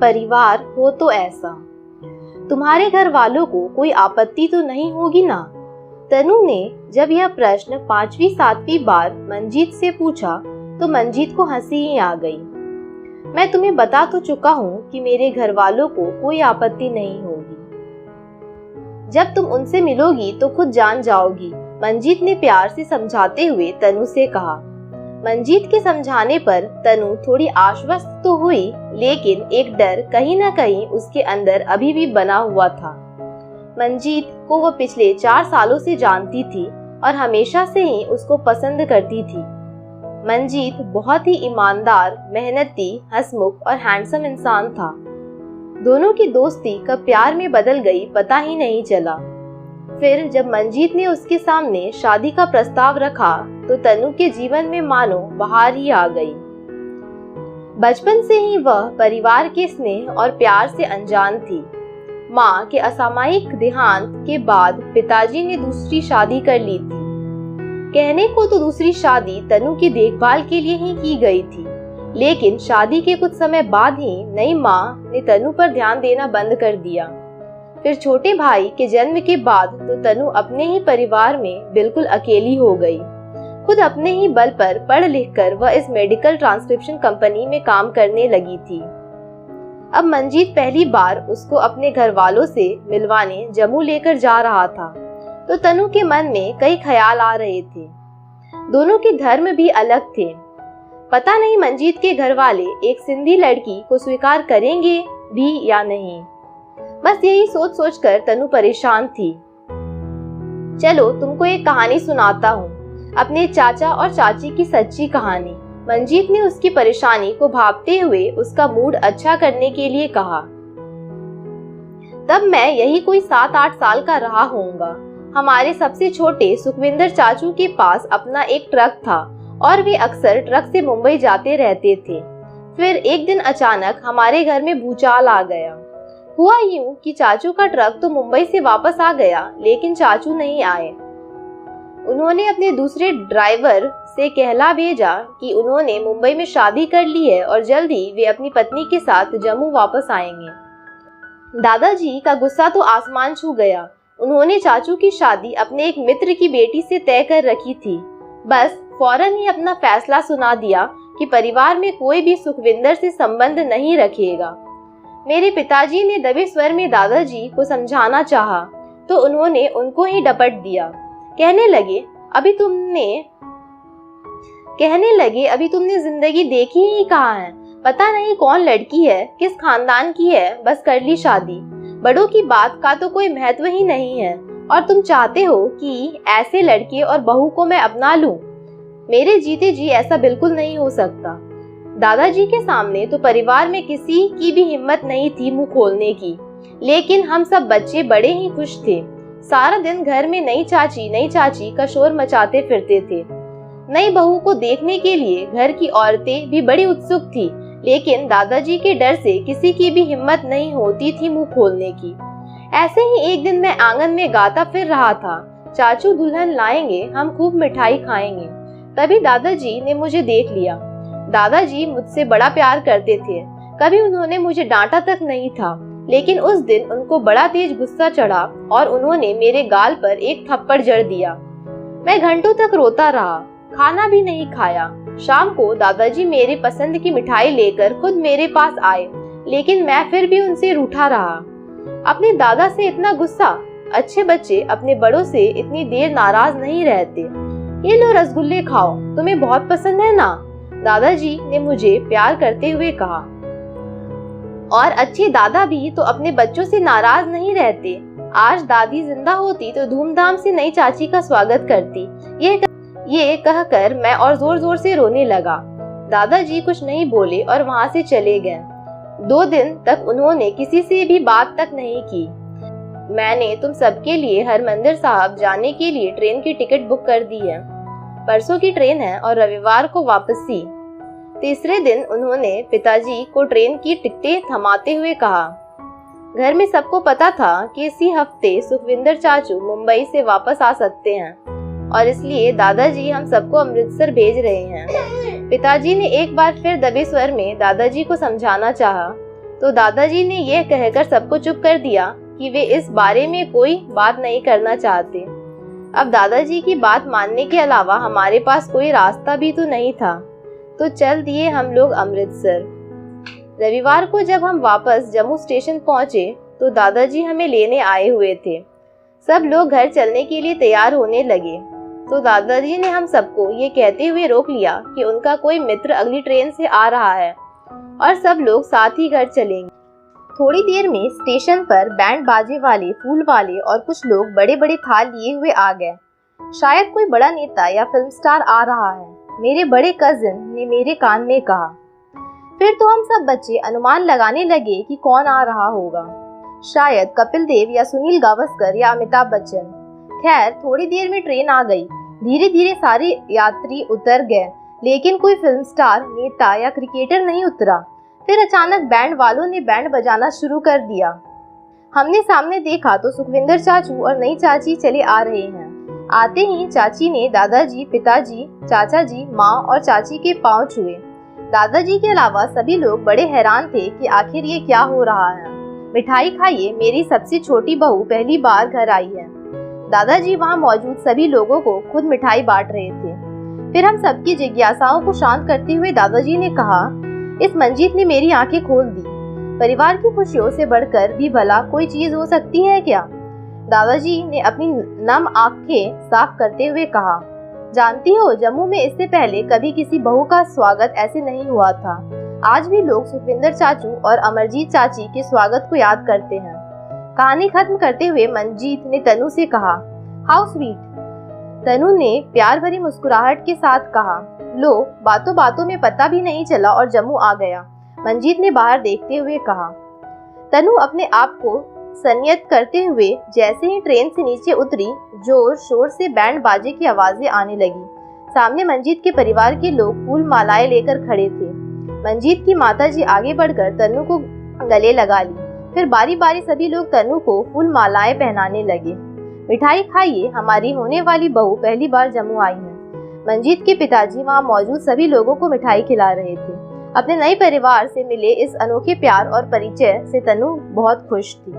परिवार हो तो ऐसा। तुम्हारे घर वालों को कोई आपत्ति तो नहीं होगी ना? तनु ने जब यह प्रश्न 5वीं 7वीं बार मंजीत से पूछा तो मंजीत को हंसी ही आ गई। मैं तुम्हें बता तो चुका हूँ कि मेरे घर वालों को कोई आपत्ति नहीं होगी। जब तुम उनसे मिलोगी तो खुद जान जाओगी, मंजीत ने प्यार से समझाते हुए तनु से कहा। मंजीत के समझाने पर तनु थोड़ी आश्वस्त तो हुई, लेकिन एक डर कहीं न कहीं उसके अंदर अभी भी बना हुआ था। मंजीत को वह पिछले 4 सालों से जानती थी और हमेशा से ही उसको पसंद करती थी। मंजीत बहुत ही ईमानदार, मेहनती, हंसमुख और हैंडसम इंसान था। दोनों की दोस्ती कब प्यार में बदल गई पता ही नहीं चला। फिर जब मंजीत ने उसके सामने शादी का प्रस्ताव रखा तो तनु के जीवन में मानो बहार ही आ गई। बचपन से ही वह परिवार के स्नेह और प्यार से अनजान थी। माँ के असामयिक देहांत के बाद पिताजी ने दूसरी शादी कर ली थी। कहने को तो दूसरी शादी तनु की देखभाल के लिए ही की गई थी, लेकिन शादी के कुछ समय बाद ही नई माँ ने तनु पर ध्यान देना बंद कर दिया। फिर छोटे भाई के जन्म के बाद तो तनु अपने ही परिवार में बिल्कुल अकेली हो गई। खुद अपने ही बल पर पढ़ लिख कर वह इस मेडिकल ट्रांसक्रिप्शन कंपनी में काम करने लगी थी। अब मंजीत पहली बार उसको अपने घर वालों से मिलवाने जम्मू लेकर जा रहा था तो तनु के मन में कई ख्याल आ रहे थे। दोनों के धर्म भी अलग थे। पता नहीं मंजीत के घर वाले एक सिंधी लड़की को स्वीकार करेंगे भी या नहीं। बस यही सोच सोच कर तनु परेशान थी। चलो तुमको एक कहानी सुनाता हूँ, अपने चाचा और चाची की सच्ची कहानी। मंजीत ने उसकी परेशानी को भांपते हुए उसका मूड अच्छा करने के लिए कहा। तब मैं यही कोई 7-8 साल का रहा होऊंगा। हमारे सबसे छोटे सुखविंदर चाचू के पास अपना एक ट्रक था और वे अक्सर ट्रक से मुंबई जाते रहते थे। फिर एक दिन अचानक हमारे घर में भूचाल आ गया। हुआ यूं कि चाचू का ट्रक तो मुंबई से वापस आ गया, लेकिन चाचू नहीं आए। उन्होंने अपने दूसरे ड्राइवर से कहला भेजा कि उन्होंने मुंबई में शादी कर ली है और जल्दी वे अपनी पत्नी के साथ जम्मू वापस आएंगे। दादाजी का गुस्सा तो आसमान छू गया। उन्होंने चाचू की शादी अपने एक मित्र की बेटी से तय कर रखी थी। बस फौरन ही अपना फैसला सुना दिया कि परिवार में कोई भी सुखविंदर से संबंध नहीं रखेगा। मेरे पिताजी ने दबे स्वर में दादाजी को समझाना चाहा तो उन्होंने उनको ही डपट दिया। कहने लगे अभी तुमने जिंदगी देखी ही कहाँ है। पता नहीं कौन लड़की है, किस खानदान की है, बस कर ली शादी। बड़ों की बात का तो कोई महत्व ही नहीं है और तुम चाहते हो कि ऐसे लड़के और बहू को मैं अपना लूं। मेरे जीते जी ऐसा बिल्कुल नहीं हो सकता। दादाजी के सामने तो परिवार में किसी की भी हिम्मत नहीं थी मुंह खोलने की, लेकिन हम सब बच्चे बड़े ही खुश थे। सारा दिन घर में नई चाची का शोर मचाते फिरते थे। नई बहू को देखने के लिए घर की औरतें भी बड़ी उत्सुक थी, लेकिन दादाजी के डर से किसी की भी हिम्मत नहीं होती थी मुंह खोलने की। ऐसे ही एक दिन मैं आंगन में गाता फिर रहा था, चाचू दुल्हन लाएंगे, हम खूब मिठाई खाएंगे। तभी दादाजी ने मुझे देख लिया। दादाजी मुझसे बड़ा प्यार करते थे, कभी उन्होंने मुझे डांटा तक नहीं था, लेकिन उस दिन उनको बड़ा तेज गुस्सा चढ़ा और उन्होंने मेरे गाल पर एक थप्पड़ जड़ दिया। मैं घंटों तक रोता रहा, खाना भी नहीं खाया। शाम को दादाजी मेरे पसंद की मिठाई लेकर खुद मेरे पास आए, लेकिन मैं फिर भी उनसे रूठा रहा। अपने दादा से इतना गुस्सा, अच्छे बच्चे अपने बड़ों से इतनी देर नाराज नहीं रहते। ये लो रसगुल्ले खाओ, तुम्हें बहुत पसंद है ना, दादाजी ने मुझे प्यार करते हुए कहा। और अच्छे दादा भी तो अपने बच्चों से नाराज नहीं रहते। आज दादी जिंदा होती तो धूमधाम से नई चाची का स्वागत करती। ये कहकर मैं और जोर जोर से रोने लगा। दादाजी कुछ नहीं बोले और वहाँ से चले गए। 2 दिन तक उन्होंने किसी से भी बात तक नहीं की। मैंने तुम सबके लिए हरमंदिर साहब जाने के लिए ट्रेन की टिकट बुक कर दी है। परसों की ट्रेन है और रविवार को वापसी। तीसरे दिन उन्होंने पिताजी को ट्रेन की टिकटें थमाते हुए कहा। घर में सबको पता था कि इसी हफ्ते सुखविंदर चाचू मुंबई से वापस आ सकते हैं और इसलिए दादाजी हम सबको अमृतसर भेज रहे हैं। पिताजी ने एक बार फिर दबे स्वर में दादाजी को समझाना चाहा, तो दादाजी ने यह कहकर सबको चुप कर दिया कि वे इस बारे में कोई बात नहीं करना चाहते। अब दादाजी की बात मानने के अलावा हमारे पास कोई रास्ता भी तो नहीं था, तो चल दिए हम लोग अमृतसर। रविवार को जब हम वापस जम्मू स्टेशन पहुंचे तो दादाजी हमें लेने आए हुए थे। सब लोग घर चलने के लिए तैयार होने लगे, तो दादाजी ने हम सबको ये कहते हुए रोक लिया कि उनका कोई मित्र अगली ट्रेन से आ रहा है और सब लोग साथ ही घर चलेंगे। थोड़ी देर में स्टेशन पर बैंड बाजे वाले, फूल वाले और कुछ लोग बड़े बड़े थाल लिए हुए आ गए। शायद कोई बड़ा नेता या फिल्म स्टार आ रहा है, मेरे बड़े कजिन ने मेरे कान में कहा। फिर तो हम सब बच्चे अनुमान लगाने लगे कि कौन आ रहा होगा। शायद कपिल देव या सुनील गावस्कर या अमिताभ बच्चन। खैर, थोड़ी देर में ट्रेन आ गई। धीरे धीरे सारे यात्री उतर गए, लेकिन कोई फिल्म स्टार, नेता या क्रिकेटर नहीं उतरा। फिर अचानक बैंड वालों ने बैंड बजाना शुरू कर दिया। हमने सामने देखा तो सुखविंदर चाचू और नई चाची चले आ रहे हैं। आते ही चाची ने दादाजी, पिताजी, चाचा जी, माँ और चाची के पांव छुए। दादाजी के अलावा सभी लोग बड़े हैरान थे कि आखिर ये क्या हो रहा है। मिठाई खाइए, मेरी सबसे छोटी बहू पहली बार घर आई है। दादाजी वहाँ मौजूद सभी लोगों को खुद मिठाई बांट रहे थे। फिर हम सबकी जिज्ञासाओं को शांत करते हुए दादाजी ने कहा, इस मंजीत ने मेरी आंखें खोल दी। परिवार की खुशियों से बढ़कर भी भला कोई चीज हो सकती है क्या? दादाजी ने अपनी नम आंखें साफ करते हुए कहा, जानती हो, जम्मू में इससे पहले कभी किसी बहू का स्वागत ऐसे नहीं हुआ था। आज भी लोग सुखविंदर चाचू और अमरजीत चाची के स्वागत को याद करते हैं। कहानी खत्म करते हुए मंजीत ने तनु से कहा, हाउ स्वीट। तनु ने प्यार भरी मुस्कुराहट के साथ कहा, लो, बातों बातों में पता भी नहीं चला और जम्मू आ गया। मंजीत ने बाहर देखते हुए कहा। तनु अपने आप को संयत करते हुए जैसे ही ट्रेन से नीचे उतरी, जोर शोर से बैंड बाजे की आवाजें आने लगी। सामने मंजीत के परिवार के लोग फूल मालाएं लेकर खड़े थे। मंजीत की माताजी आगे बढ़कर तनु को गले लगा ली। फिर बारी बारी सभी लोग तनु को फूल मालाएं पहनाने लगे। मिठाई खाइए, हमारी होने वाली बहू पहली बार जम्मू आई है। मंजीत के पिताजी वहाँ मौजूद सभी लोगों को मिठाई खिला रहे थे। अपने नए परिवार से मिले इस अनोखे प्यार और परिचय से तनु बहुत खुश थी।